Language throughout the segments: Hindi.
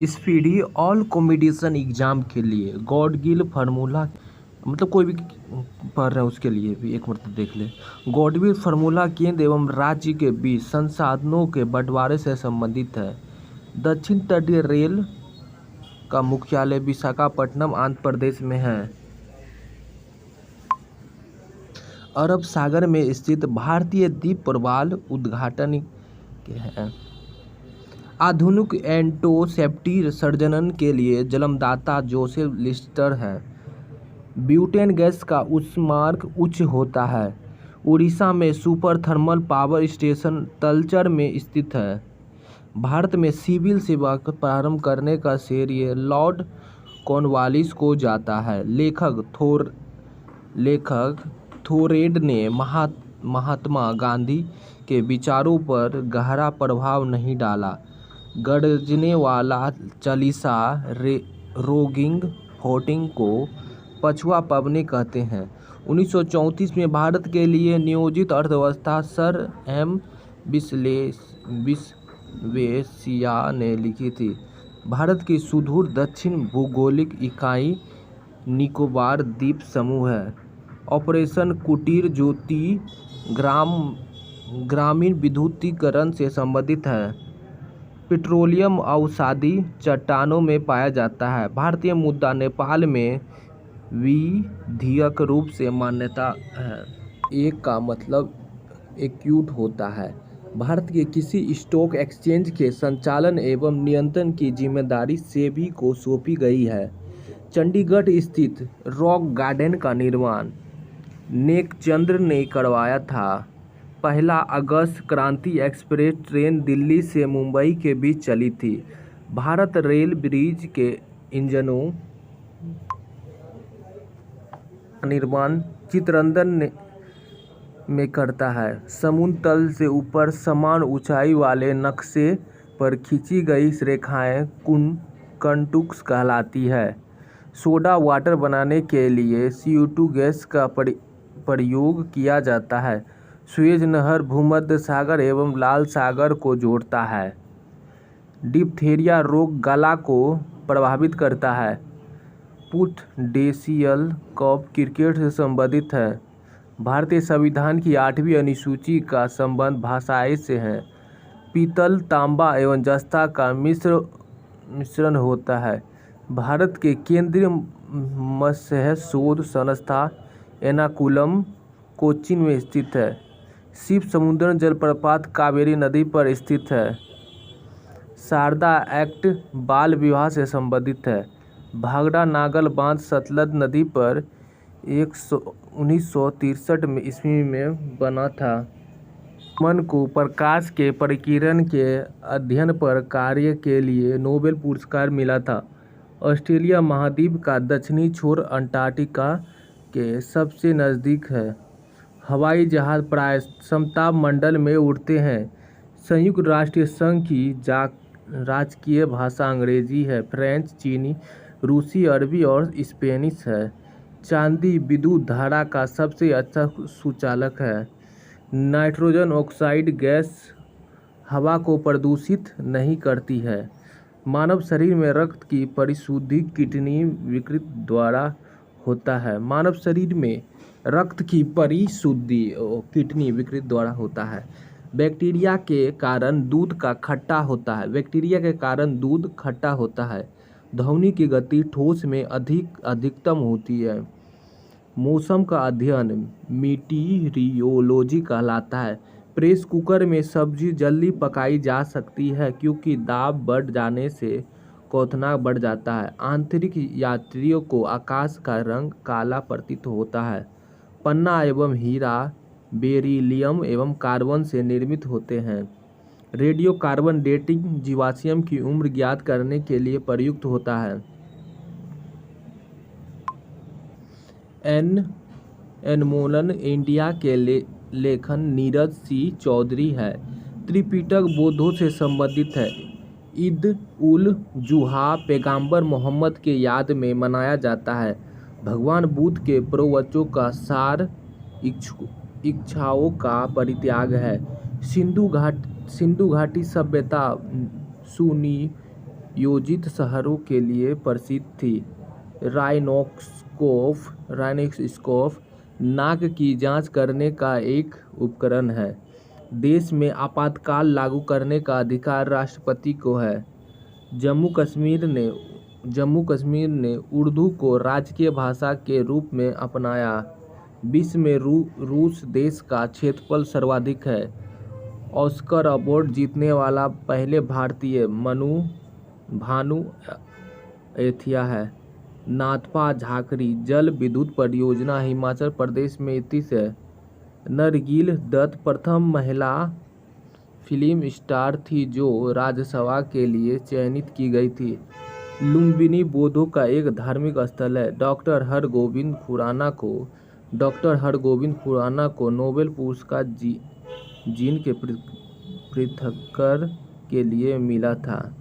स्पीडी ऑल कंपटीशन एग्जाम के लिए गॉडगिल फार्मूला मतलब कोई भी पढ़ रहे हैं उसके लिए भी एक मतलब देख ले। गॉडगिल फार्मूला केंद्र एवं राज्य के बीच संसाधनों के बंटवारे से संबंधित है। दक्षिण तटीय रेल का मुख्यालय विशाखापट्टनम आंध्र प्रदेश में है। अरब सागर में स्थित भारतीय द्वीप प्रवाल उद्घाटन के हैं। आधुनिक एंटोसेप्टी सर्जन के लिए जन्मदाता जोसेफ लिस्टर है। ब्यूटेन गैस का ऊष्मांक उच्च होता है। उड़ीसा में super thermal power station Talcher में स्थित है। भारत में सिविल सेवा का प्रारंभ करने का श्रेय लॉर्ड कॉर्नवालिस को जाता है। लेखक थोरेड ने महात्मा गांधी के विचारों पर गहरा प्रभाव नहीं डाला। गरजने वाला चालीसा रोगिंग फोर्टिंग को पछुआ पवनी कहते हैं। 1934 में भारत के लिए नियोजित अर्थव्यवस्था सर एम विश्वेश्वरैया ने लिखी थी। भारत की सुदूर दक्षिण भौगोलिक इकाई निकोबार द्वीप समूह है। ऑपरेशन कुटीर ज्योति ग्रामीण विद्युतीकरण से संबंधित है। पेट्रोलियम अवसादी चट्टानों में पाया जाता है। भारतीय मुद्रा नेपाल में विधिक रूप से मान्यता है। एक का मतलब एक्यूट होता है। भारत के किसी स्टॉक एक्सचेंज के संचालन एवं नियंत्रण की जिम्मेदारी सेबी को सौंपी गई है। चंडीगढ़ स्थित रॉक गार्डन का निर्माण नेकचंद ने करवाया था। 1 अगस्त क्रांति एक्सप्रेस ट्रेन दिल्ली से मुंबई के बीच चली थी। भारत रेल ब्रिज के इंजनों का निर्माण चितरंजन में करता है। समुद्र तल से ऊपर समान ऊंचाई वाले नक्शे पर खींची गई रेखाएं कंटूर्स कहलाती है। सोडा वाटर बनाने के लिए CO2 गैस का प्रयोग किया जाता है। सुएज नहर भूमध्य सागर एवं लाल सागर को जोड़ता है। डिप्थीरिया रोग गला को प्रभावित करता है। पुटडेसियल कप क्रिकेट से संबंधित है। भारतीय संविधान की 8वीं अनुसूची का संबंध भाषाएं से है। पीतल, तांबा एवं जस्ता का मिश्रण होता है। भारत के केंद्रीय मत्स्य शोध संस्था एर्नाकुलम कोचीन में स्थित है। शिव समुद्र जलप्रपात कावेरी नदी पर स्थित है। शारदा एक्ट बाल विवाह से संबंधित है। भाखड़ा नागल बांध सतलज नदी पर 1963 ईस्वी में बना था। मन को प्रकाश के परिकिरण के अध्ययन पर कार्य के लिए नोबेल पुरस्कार मिला था। ऑस्ट्रेलिया महाद्वीप का दक्षिणी छोर अंटार्कटिका के सबसे नज़दीक है। हवाई जहाज प्राय समताप मंडल में उड़ते हैं। संयुक्त राष्ट्र संघ की राजकीय भाषा अंग्रेजी है। फ्रेंच, चीनी, रूसी, अरबी और स्पेनिश है। चांदी विद्युत धारा का सबसे अच्छा सुचालक है। नाइट्रोजन ऑक्साइड गैस हवा को प्रदूषित नहीं करती है। मानव शरीर में रक्त की परिशुद्धि किडनी विकृत द्वारा होता है। मानव शरीर में रक्त की परिशुद्धि किडनी विकृत द्वारा होता है। बैक्टीरिया के कारण दूध खट्टा होता है। ध्वनि की गति ठोस में अधिकतम होती है। मौसम का अध्ययन मीटीरियोलॉजी कहलाता है। प्रेस कुकर में सब्जी जल्दी पकाई जा सकती है क्योंकि दाब बढ़ जाने से क्वथनांक बढ़ जाता है। आंतरिक यात्रियों को आकाश का रंग काला प्रतीत होता है। पन्ना एवं हीरा बेरिलियम एवं कार्बन से निर्मित होते हैं। रेडियो कार्बन डेटिंग जीवाश्म की उम्र ज्ञात करने के लिए प्रयुक्त होता है। एनमोल इंडिया के लेखन नीरज सी चौधरी है। त्रिपिटक बौद्धों से संबंधित है। ईद उल जुहा पैगंबर मोहम्मद के याद में मनाया जाता है। भगवान बुद्ध के प्रवचनों का सार इच्छाओं का परित्याग है। सिंधु घाटी सभ्यता योजित शहरों के लिए प्रसिद्ध थी। राइनोस्कोप नाक की जांच करने का एक उपकरण है। देश में आपातकाल लागू करने का अधिकार राष्ट्रपति को है। जम्मू कश्मीर ने उर्दू को राजकीय भाषा के रूप में अपनाया। विश्व में रूस देश का क्षेत्रफल सर्वाधिक है। ऑस्कर अवार्ड जीतने वाला पहले भारतीय भानु एथिया है। नाथपा झाकरी जल विद्युत परियोजना हिमाचल प्रदेश में स्थित है। नरगिल दत्त प्रथम महिला फिल्म स्टार थी जो राज्यसभा के लिए चयनित की गई थी। लुम्बिनी बौद्धों का एक धार्मिक स्थल है। डॉक्टर हरगोविंद खुराना को नोबेल पुरस्कार जीन के पृथक्करण के लिए मिला था।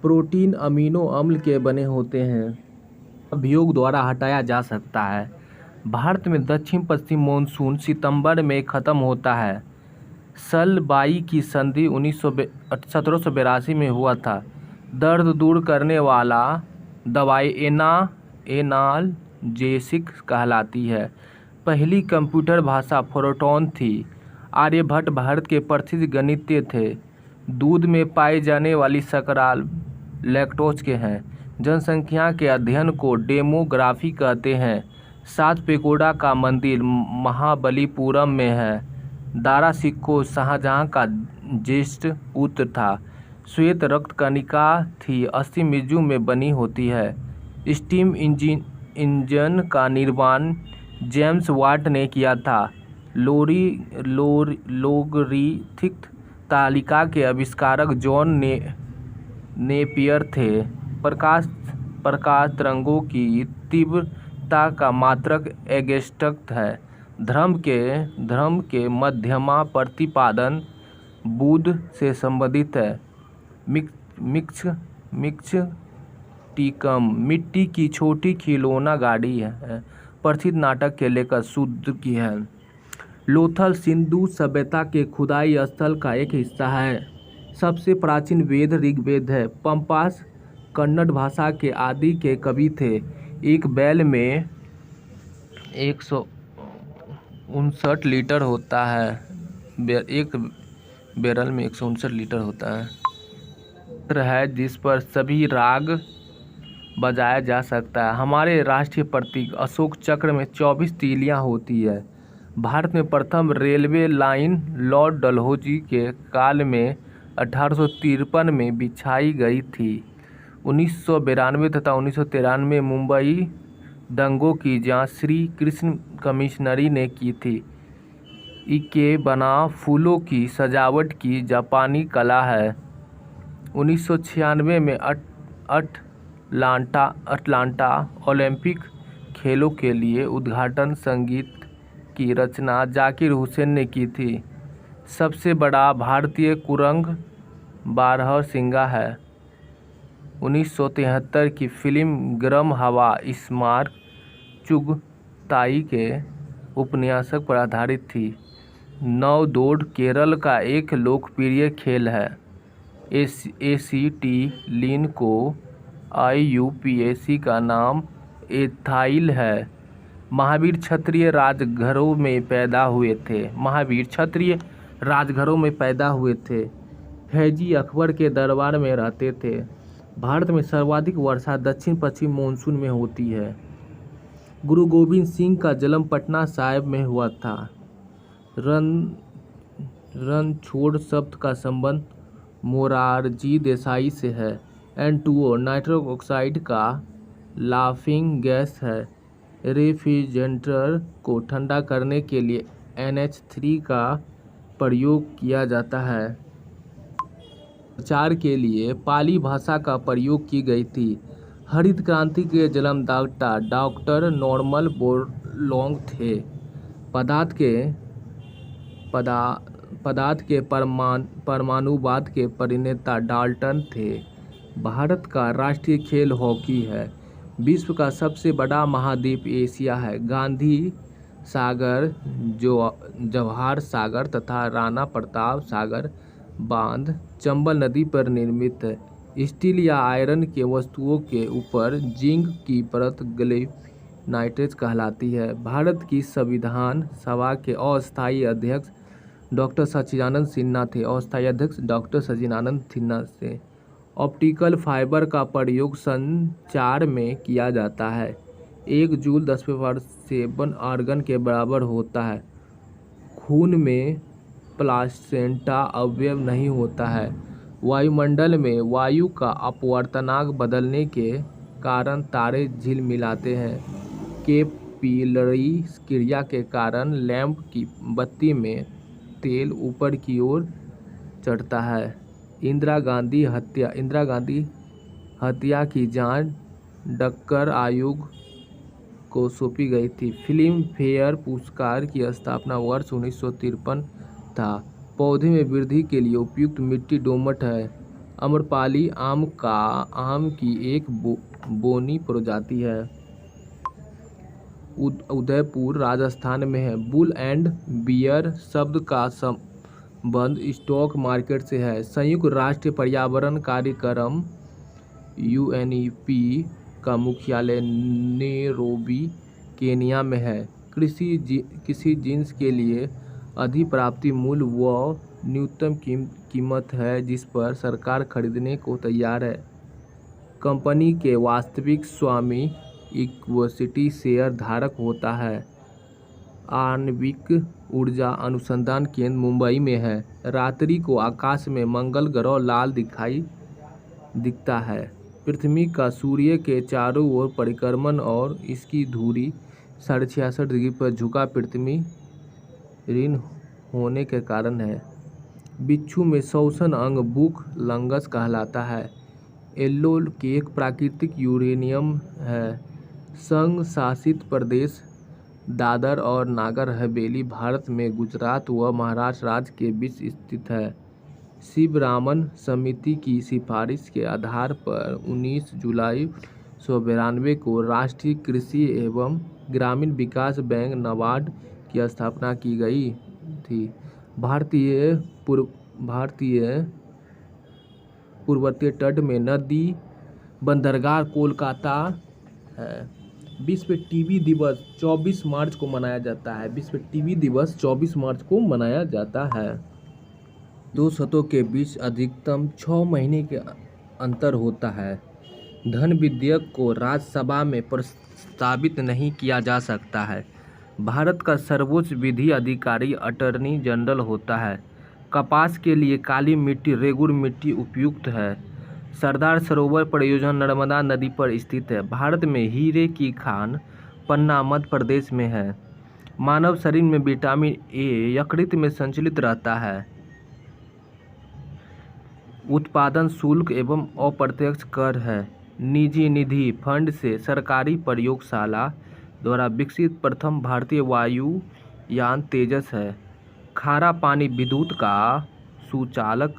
प्रोटीन अमीनो अम्ल के बने होते हैं। अभियोग द्वारा हटाया जा सकता है। भारत में दक्षिण पश्चिम मानसून सितंबर में खत्म होता है। सलबाई की संधि 1782 में हुआ था। दर्द दूर करने वाला दवाई एनाल्जेसिक कहलाती है। पहली कंप्यूटर भाषा फोरट्रॉन थी। आर्यभट्ट भारत के प्रसिद्ध गणितज्ञ थे। दूध में पाई जाने वाली शर्करा लैक्टोज के हैं। जनसंख्या के अध्ययन को डेमोग्राफी कहते हैं। 7 पेगोडा का मंदिर महाबलीपुरम में है। दारा सिक्को शाहजहां का ज्येष्ठ पुत्र था। श्वेत रक्त कणिका थी 80 मिर्जू में बनी होती है। स्टीम इंजन का निर्माण जेम्स वाट ने किया था। लोगरिथमिक तालिका के आविष्कारक जॉन नेपियर थे। प्रकाश तरंगों की तीव्रता का मात्रक एंगस्ट्रम है। धर्म के मध्यमा प्रतिपादन बुध से संबंधित है। मिक्सटिकम मिट्टी की छोटी खिलौना गाड़ी है। प्रसिद्ध नाटक के लेखक शूद्र की है। लोथल सिंधु सभ्यता के खुदाई स्थल का एक हिस्सा है। सबसे प्राचीन वेद ऋग्वेद है। पंपास कन्नड़ भाषा के आदि के कवि थे। एक बैल में 159 लीटर होता है। एक बैरल में 159 लीटर होता है जिस पर सभी राग बजाया जा सकता है। हमारे राष्ट्रीय प्रतीक अशोक चक्र में 24 तीलियां होती है। भारत में प्रथम रेलवे लाइन लॉर्ड डलहौजी के काल में 1853 में बिछाई गई थी। 1992 तथा 1993 मुंबई दंगों की जांच श्री कृष्ण कमिश्नरी ने की थी। इके बना फूलों की सजावट की जापानी कला है। 1996 में अटलांटा ओलंपिक खेलों के लिए उद्घाटन संगीत की रचना जाकिर हुसैन ने की थी। सबसे बड़ा भारतीय कुरंग बारहसिंगा है। 1973 की फिल्म गर्म हवा स्मारक चुगताई के उपन्यासक पर आधारित थी। नवदौड़ केरल का एक लोकप्रिय खेल है। एसीटी लीन को IUPAC का नाम एथाइल है। महावीर क्षत्रिय राजघरों में पैदा हुए थे। फैजी अकबर के दरबार में रहते थे। भारत में सर्वाधिक वर्षा दक्षिण पश्चिम मानसून में होती है। गुरु गोविंद सिंह का जन्म पटना साहिब में हुआ था। रणछोड़ शब्द का संबंध मोरारजी देसाई से है। N2O नाइट्रस ऑक्साइड का लाफिंग गैस है। रेफ्रिजरेटर को ठंडा करने के लिए NH3 का प्रयोग किया जाता है। प्रचार के लिए पाली भाषा का प्रयोग की गई थी। हरित क्रांति के जन्मदाता डॉक्टर नॉर्मन बोरलॉग थे। पदार्थ के परमाणुवाद के प्रणेता डाल्टन थे। भारत का राष्ट्रीय खेल हॉकी है। विश्व का सबसे बड़ा महाद्वीप एशिया है। गांधी सागर, जवाहर सागर तथा राणा प्रताप सागर बांध चंबल नदी पर निर्मित है। स्टील या आयरन के वस्तुओं के ऊपर जिंक की परत गैल्वेनाइज्ड कहलाती है। भारत की संविधान सभा के अस्थायी अध्यक्ष डॉक्टर सच्चिदानंद सिन्हा थे। अस्थायी अध्यक्ष डॉक्टर सच्चिदानंद सिन्हा से ऑप्टिकल फाइबर का प्रयोग संचार में किया जाता है। 1 जूल 10⁻7 आर्गन के बराबर होता है। खून में प्लासेंटा अवयव नहीं होता है। वायुमंडल में वायु का अपवर्तनांक बदलने के कारण तारे झिलमिलाते हैं। कैपिलरी क्रिया के कारण लैंप की बत्ती में तेल ऊपर की ओर चढ़ता है। इंदिरा गांधी हत्या की जांच डक्कर आयोग को सौंपी गई थी। फिल्म फेयर पुरस्कार की स्थापना वर्ष 1953 था। पौधे में वृद्धि के लिए उपयुक्त मिट्टी दोमट है। आम्रपाली आम की एक बोनी प्रजाति है। उदयपुर राजस्थान में है। बुल एंड बियर शब्द का संबंध स्टॉक मार्केट से है। संयुक्त राष्ट्र पर्यावरण कार्यक्रम UNEP का मुख्यालय नैरोबी केन्या में है। किसी जिन्स के लिए अधिप्राप्ति मूल्य वह न्यूनतम कीमत है जिस पर सरकार खरीदने को तैयार है। कंपनी के वास्तविक स्वामी इक्विटी शेयर धारक होता है। आणविक ऊर्जा अनुसंधान केंद्र मुंबई में है। रात्रि को आकाश में मंगल ग्रह लाल दिखता है। पृथ्वी का सूर्य के चारों ओर परिक्रमण और इसकी धुरी 66.5 डिग्री पर झुका पृथ्वी ऋण होने के कारण है। बिच्छू में श्वसन अंग बुक लंगस कहलाता है। एल्लोल की एक प्राकृतिक यूरेनियम है। संघ शासित प्रदेश दादर और नागर हवेली भारत में गुजरात व महाराष्ट्र राज्य के बीच स्थित है। शिवरामन समिति की सिफारिश के आधार पर 19 जुलाई 1992 को राष्ट्रीय कृषि एवं ग्रामीण विकास बैंक नाबार्ड की स्थापना की गई थी। भारतीय पूर्वोत्तर तट में नदी बंदरगाह कोलकाता है। विश्व टीबी दिवस 24 मार्च को मनाया जाता है। विश्व टीबी दिवस 24 मार्च को मनाया जाता है। दो सत्रों के बीच अधिकतम 6 महीने के अंतर होता है। धन विधेयक को राज्यसभा में प्रस्तावित नहीं किया जा सकता है। भारत का सर्वोच्च विधि अधिकारी अटॉर्नी जनरल होता है। कपास के लिए काली मिट्टी रेगुर मिट्टी उपयुक्त है। सरदार सरोवर परियोजना नर्मदा नदी पर स्थित है। भारत में हीरे की खान पन्ना मध्य प्रदेश में है। मानव शरीर में विटामिन ए यकृत में संचलित रहता है। उत्पादन शुल्क एवं अप्रत्यक्ष कर है। निजी निधि फंड से सरकारी प्रयोगशाला द्वारा विकसित प्रथम भारतीय वायुयान तेजस है। खारा पानी विद्युत का सुचालक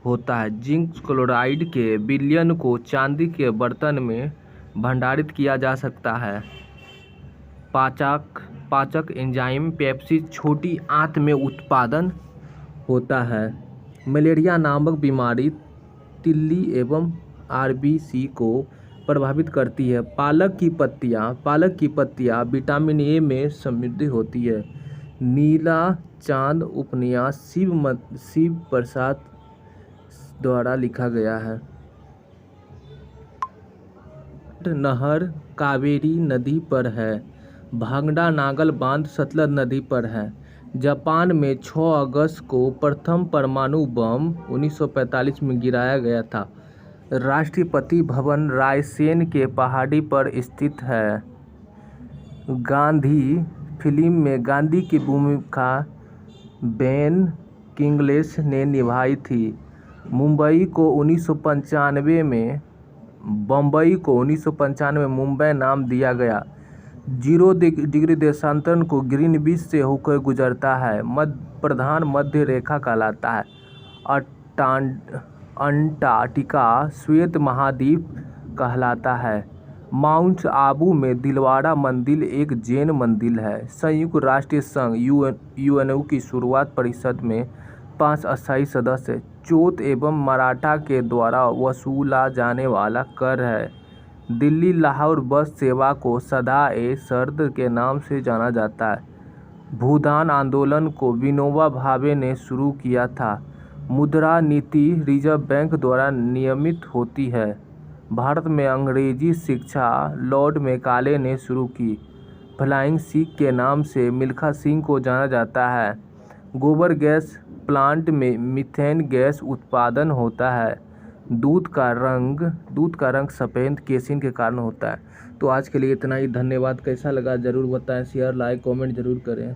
होता है। जिंक क्लोराइड के विलयन को चांदी के बर्तन में भंडारित किया जा सकता है। पाचक एंजाइम पेप्सी छोटी आंत में उत्पादन होता है। मलेरिया नामक बीमारी तिल्ली एवं RBC को प्रभावित करती है। पालक की पत्तियां विटामिन ए में समृद्ध होती है। नीला चांद उपन्यास शिव प्रसाद द्वारा लिखा गया है। नहर कावेरी नदी पर है। भांगड़ा नागल बांध सतलज नदी पर है। जापान में 6 अगस्त को प्रथम परमाणु बम 1945 में गिराया गया था। राष्ट्रपति भवन रायसेन के पहाड़ी पर स्थित है। गांधी फिल्म में गांधी की भूमिका बेन किंगस्ले ने निभाई थी। बम्बई को 1995 में मुंबई नाम दिया गया। 0 डिग्री देशांतरण को ग्रीनविच से होकर गुजरता है। प्रधान मध्य रेखा कहलाता है। अंटार्कटिका श्वेत महाद्वीप कहलाता है। माउंट आबू में दिलवाड़ा मंदिर एक जैन मंदिर है। संयुक्त राष्ट्र संघ UNO की शुरुआत परिषद में 5 अस्थायी सदस्य। चौथ एवं मराठा के द्वारा वसूला जाने वाला कर है। दिल्ली लाहौर बस सेवा को सदा-ए-सर्द के नाम से जाना जाता है। भूदान आंदोलन को विनोबा भावे ने शुरू किया था। मुद्रा नीति रिजर्व बैंक द्वारा नियमित होती है। भारत में अंग्रेजी शिक्षा लॉर्ड मैकाले ने शुरू की। फ्लाइंग सिख के नाम से मिल्खा सिंह को जाना जाता है। गोबर गैस प्लांट में मीथेन गैस उत्पादन होता है। दूध का रंग सफ़ेद केसिन के कारण होता है। तो आज के लिए इतना ही। धन्यवाद। कैसा लगा ज़रूर बताएं। शेयर लाइक कमेंट ज़रूर करें।